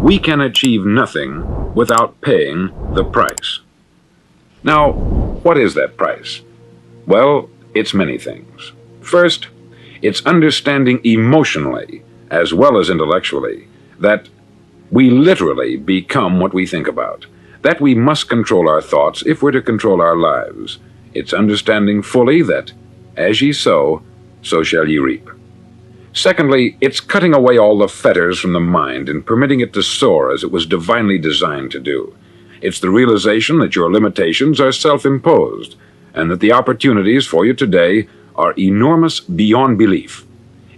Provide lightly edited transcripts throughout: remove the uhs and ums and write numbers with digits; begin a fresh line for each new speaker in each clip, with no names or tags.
we can achieve nothing without paying the price. Now, what is that price? Well, it's many things. First, it's understanding emotionally, as well as intellectually, that we literally become what we think about, that we must control our thoughts if we're to control our lives. It's understanding fully that, as ye sow, so shall ye reap. Secondly, it's cutting away all the fetters from the mind and permitting it to soar as it was divinely designed to do. It's the realization that your limitations are self-imposed, and that the opportunities for you today are enormous beyond belief.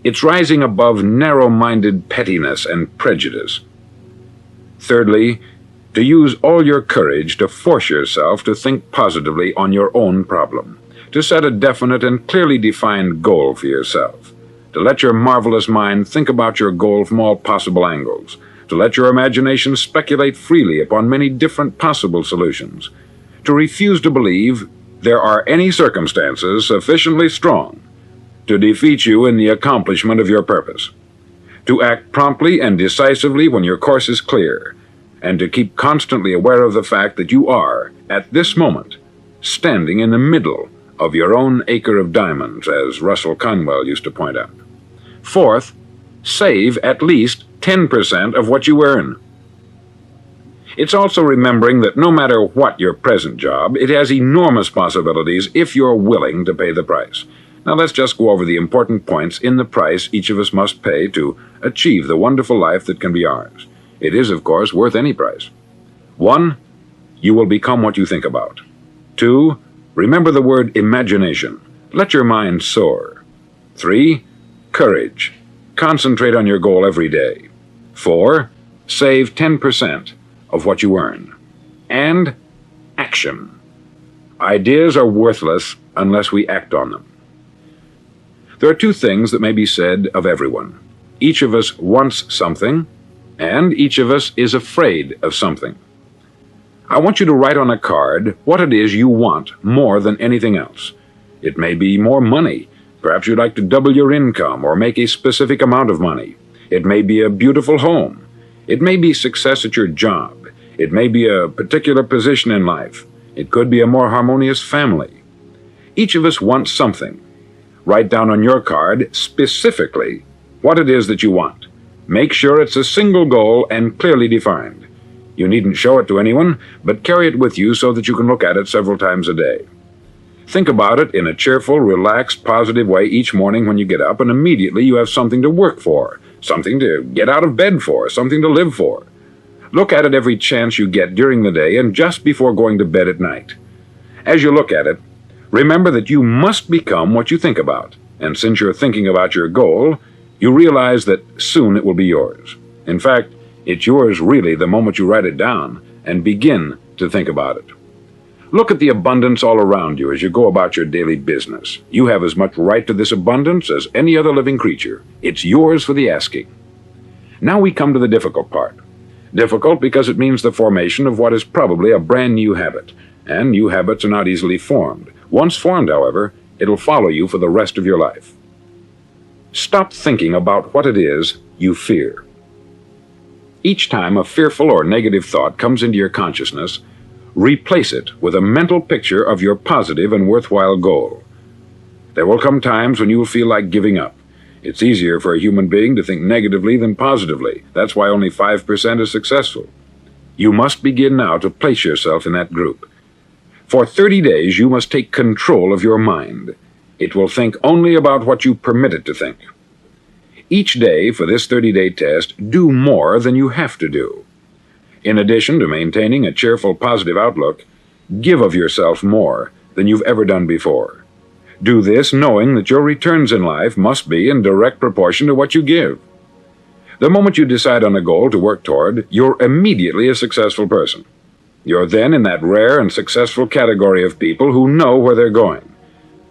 It's rising above narrow-minded pettiness and prejudice. Thirdly, to use all your courage to force yourself to think positively on your own problem, to set a definite and clearly defined goal for yourself, to let your marvelous mind think about your goal from all possible angles, to let your imagination speculate freely upon many different possible solutions, to refuse to believe there are any circumstances sufficiently strong to defeat you in the accomplishment of your purpose, to act promptly and decisively when your course is clear, and to keep constantly aware of the fact that you are, at this moment, standing in the middle of your own acre of diamonds, as Russell Conwell used to point out. Fourth, save at least 10% of what you earn. It's also remembering that no matter what your present job, it has enormous possibilities if you're willing to pay the price. Now let's just go over the important points in the price each of us must pay to achieve the wonderful life that can be ours. It is, of course, worth any price. 1. You will become what you think about. 2. Remember the word imagination. Let your mind soar. 3. Courage. Concentrate on your goal every day. 4. Save 10% of what you earn. And action. Ideas are worthless unless we act on them. There are two things that may be said of everyone. Each of us wants something, and each of us is afraid of something. I want you to write on a card what it is you want more than anything else. It may be more money. Perhaps you'd like to double your income or make a specific amount of money. It may be a beautiful home. It may be success at your job. It may be a particular position in life. It could be a more harmonious family. Each of us wants something. Write down on your card specifically what it is that you want. Make sure it's a single goal and clearly defined. You needn't show it to anyone, but carry it with you so that you can look at it several times a day. Think about it in a cheerful, relaxed, positive way each morning when you get up, and immediately you have something to work for, something to get out of bed for, something to live for. Look at it every chance you get during the day and just before going to bed at night. As you look at it, remember that you must become what you think about, and since you're thinking about your goal, you realize that soon it will be yours. In fact, it's yours really the moment you write it down and begin to think about it. Look at the abundance all around you as you go about your daily business. You have as much right to this abundance as any other living creature. It's yours for the asking. Now we come to the difficult part. Difficult because it means the formation of what is probably a brand new habit, and new habits are not easily formed. Once formed, however, it'll follow you for the rest of your life. Stop thinking about what it is you fear. Each time a fearful or negative thought comes into your consciousness, replace it with a mental picture of your positive and worthwhile goal. There will come times when you will feel like giving up. It's easier for a human being to think negatively than positively. That's why only 5% is successful. You must begin now to place yourself in that group. For 30 days, you must take control of your mind. It will think only about what you permit it to think. Each day for this 30-day test, do more than you have to do. In addition to maintaining a cheerful, positive outlook, give of yourself more than you've ever done before. Do this knowing that your returns in life must be in direct proportion to what you give. The moment you decide on a goal to work toward, you're immediately a successful person. You're then in that rare and successful category of people who know where they're going.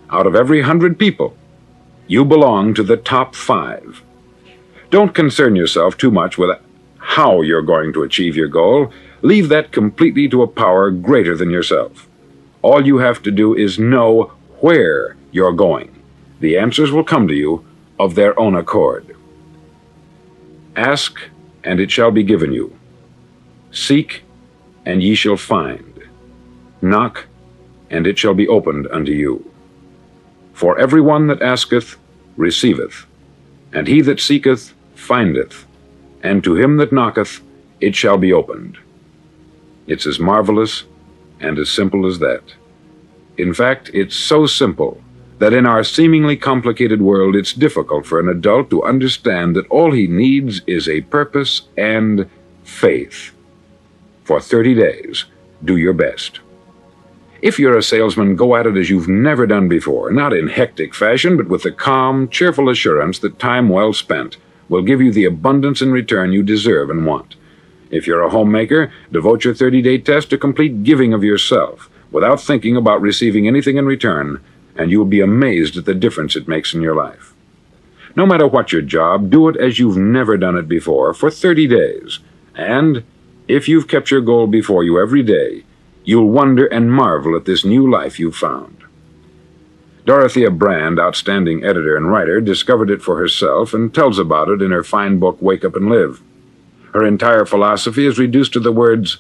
Out of every 100 people, you belong to the top 5. Don't concern yourself too much with how you're going to achieve your goal. Leave that completely to a power greater than yourself. All you have to do is know where you're going. The answers will come to you of their own accord. Ask, and it shall be given you. Seek, and ye shall find. Knock, and it shall be opened unto you. For every one that asketh receiveth, and he that seeketh findeth, and to him that knocketh it shall be opened. It's as marvelous and as simple as that. In fact, it's so simple that in our seemingly complicated world it's difficult for an adult to understand that all he needs is a purpose and faith. For 30 days, do your best. If you're a salesman, go at it as you've never done before, not in hectic fashion, but with the calm, cheerful assurance that time well spent will give you the abundance in return you deserve and want. If you're a homemaker, devote your 30-day test to complete giving of yourself, without thinking about receiving anything in return, and you will be amazed at the difference it makes in your life. No matter what your job, do it as you've never done it before for 30 days. And if you've kept your goal before you every day, you'll wonder and marvel at this new life you've found. Dorothea Brand, outstanding editor and writer, discovered it for herself and tells about it in her fine book, Wake Up and Live. Her entire philosophy is reduced to the words,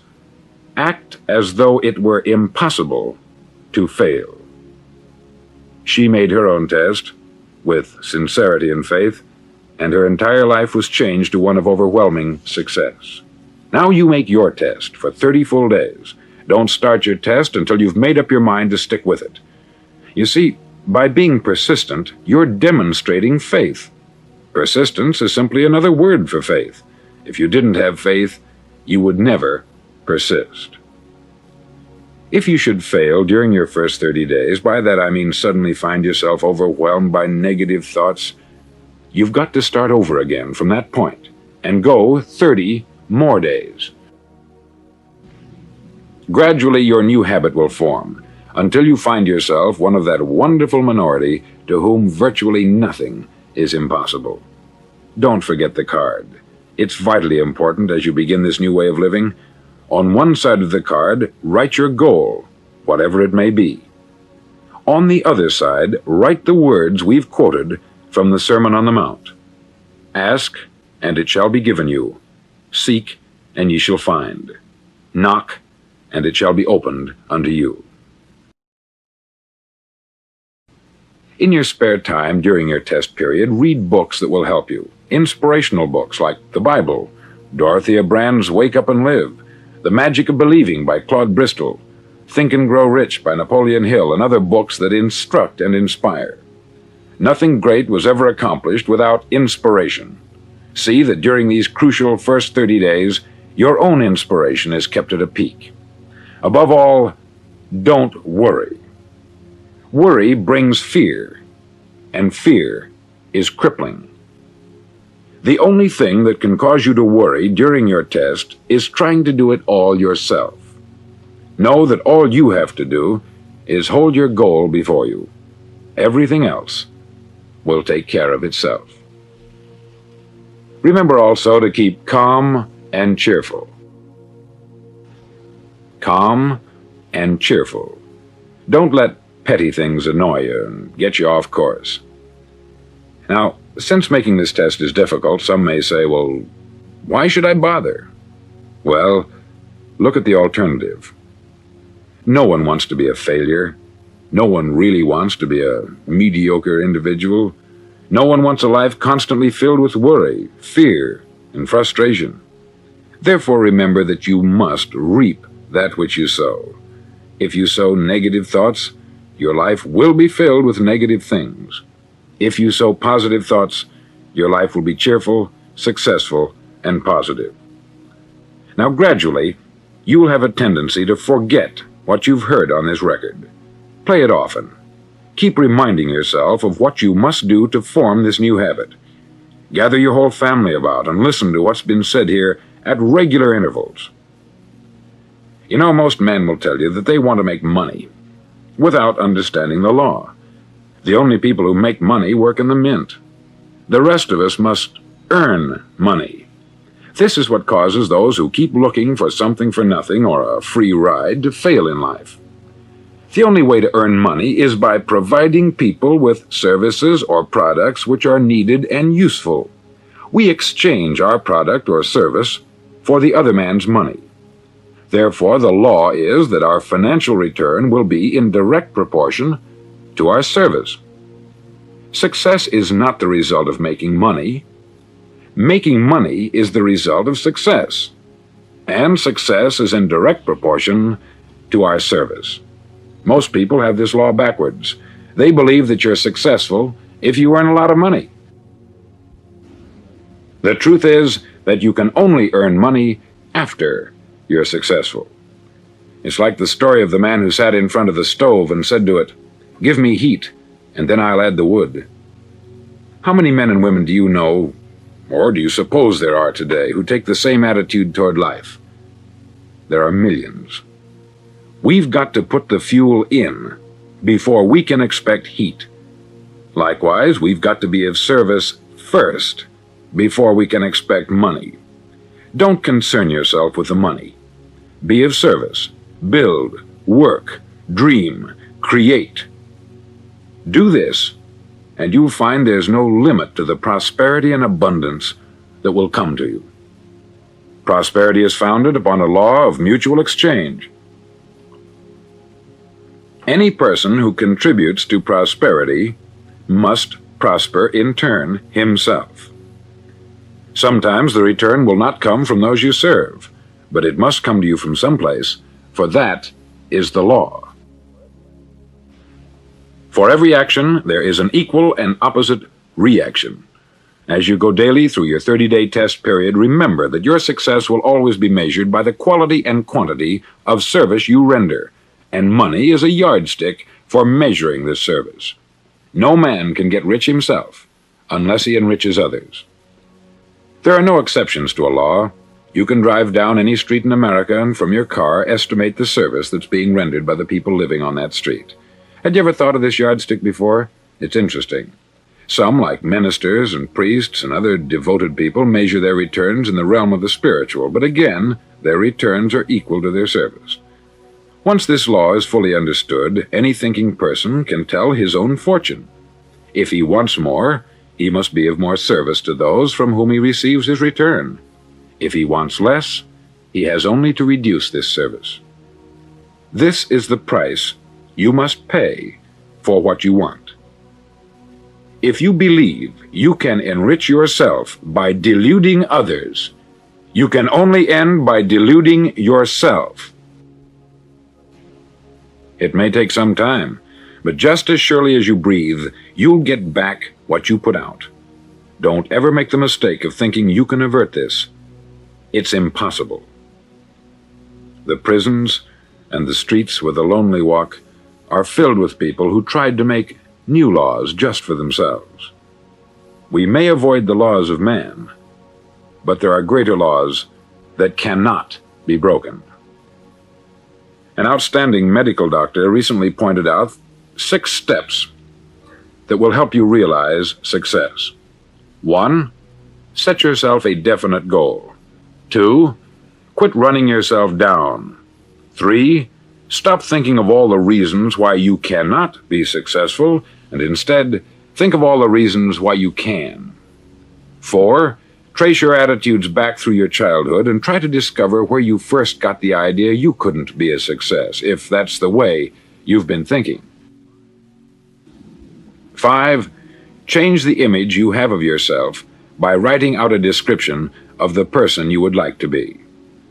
act as though it were impossible to fail. She made her own test, with sincerity and faith, and her entire life was changed to one of overwhelming success. Now you make your test for 30 full days. Don't start your test until you've made up your mind to stick with it. You see, by being persistent, you're demonstrating faith. Persistence is simply another word for faith. If you didn't have faith, you would never persist. If you should fail during your first 30 days, by that I mean suddenly find yourself overwhelmed by negative thoughts, you've got to start over again from that point and go 30 more days. Gradually your new habit will form until you find yourself one of that wonderful minority to whom virtually nothing is impossible. Don't forget the card. It's vitally important as you begin this new way of living. On one side of the card, write your goal, whatever it may be. On the other side, write the words we've quoted from the Sermon on the Mount. Ask, and it shall be given you. Seek, and ye shall find. Knock, and it shall be opened unto you. In your spare time during your test period, read books that will help you. Inspirational books like the Bible, Dorothea Brand's Wake Up and Live, The Magic of Believing by Claude Bristol, Think and Grow Rich by Napoleon Hill, and other books that instruct and inspire. Nothing great was ever accomplished without inspiration. See that during these crucial first 30 days, your own inspiration is kept at a peak. Above all, don't worry. Worry brings fear, and fear is crippling. The only thing that can cause you to worry during your test is trying to do it all yourself. Know that all you have to do is hold your goal before you. Everything else will take care of itself. Remember also to keep calm and cheerful. Calm and cheerful. Don't let petty things annoy you and get you off course. Now, since making this test is difficult, some may say, well, why should I bother? Well, look at the alternative. No one wants to be a failure. No one really wants to be a mediocre individual. No one wants a life constantly filled with worry, fear, and frustration. Therefore, remember that you must reap that which you sow. If you sow negative thoughts, your life will be filled with negative things. If you sow positive thoughts, your life will be cheerful, successful, and positive. Now, gradually, you will have a tendency to forget what you've heard on this record. Play it often. Keep reminding yourself of what you must do to form this new habit. Gather your whole family about and listen to what's been said here at regular intervals. You know, most men will tell you that they want to make money without understanding the law. The only people who make money work in the mint. The rest of us must earn money. This is what causes those who keep looking for something for nothing or a free ride to fail in life. The only way to earn money is by providing people with services or products which are needed and useful. We exchange our product or service for the other man's money. Therefore, the law is that our financial return will be in direct proportion to our service. Success is not the result of making money. Making money is the result of success, and success is in direct proportion to our service. Most people have this law backwards. They believe that you're successful if you earn a lot of money. The truth is that you can only earn money after you're successful. It's like the story of the man who sat in front of the stove and said to it, "Give me heat, and then I'll add the wood." How many men and women do you know, or do you suppose there are today, who take the same attitude toward life? There are millions. We've got to put the fuel in before we can expect heat. Likewise, we've got to be of service first before we can expect money. Don't concern yourself with the money. Be of service. Build, work, dream, create. Do this, and you'll find there's no limit to the prosperity and abundance that will come to you. Prosperity is founded upon a law of mutual exchange. Any person who contributes to prosperity must prosper in turn himself. Sometimes the return will not come from those you serve, but it must come to you from someplace, for that is the law. For every action, there is an equal and opposite reaction. As you go daily through your 30-day test period, remember that your success will always be measured by the quality and quantity of service you render, and money is a yardstick for measuring this service. No man can get rich himself unless he enriches others. There are no exceptions to a law. You can drive down any street in America and from your car estimate the service that's being rendered by the people living on that street. Had you ever thought of this yardstick before? It's interesting. Some, like ministers and priests and other devoted people, measure their returns in the realm of the spiritual, but again, their returns are equal to their service. Once this law is fully understood, any thinking person can tell his own fortune. If he wants more, he must be of more service to those from whom he receives his return. If he wants less, he has only to reduce this service. This is the price you must pay for what you want. If you believe you can enrich yourself by deluding others, you can only end by deluding yourself. It may take some time, but just as surely as you breathe, you'll get back what you put out. Don't ever make the mistake of thinking you can avert this. It's impossible. The prisons and the streets where the lonely walk are filled with people who tried to make new laws just for themselves. We may avoid the laws of man, but there are greater laws that cannot be broken. An outstanding medical doctor recently pointed out 6 steps that will help you realize success. 1. Set yourself a definite goal. 2. Quit running yourself down. 3. Stop thinking of all the reasons why you cannot be successful, and instead think of all the reasons why you can. 4. Trace your attitudes back through your childhood and try to discover where you first got the idea you couldn't be a success, if that's the way you've been thinking. 5. Change the image you have of yourself by writing out a description of the person you would like to be.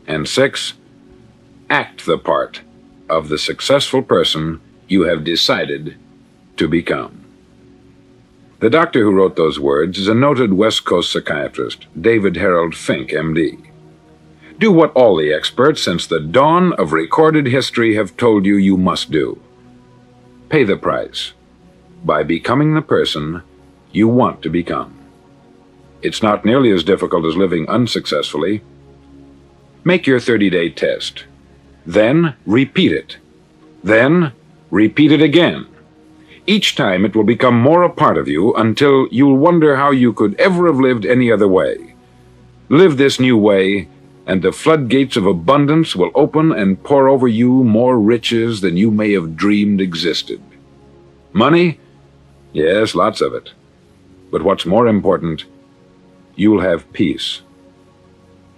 And 6. Act the part of the successful person you have decided to become. The doctor who wrote those words is a noted West Coast psychiatrist, David Harold Fink, M.D. Do what all the experts since the dawn of recorded history have told you you must do. Pay the price by becoming the person you want to become. It's not nearly as difficult as living unsuccessfully. Make your 30-day test. Then repeat it. Then repeat it again. Each time it will become more a part of you until you'll wonder how you could ever have lived any other way. Live this new way, and the floodgates of abundance will open and pour over you more riches than you may have dreamed existed. Money? Yes, lots of it. But what's more important, you'll have peace.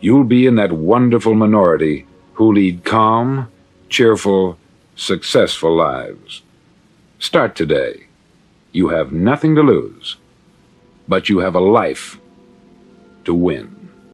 You'll be in that wonderful minority who lead calm, cheerful, successful lives. Start today. You have nothing to lose, but you have a life to win.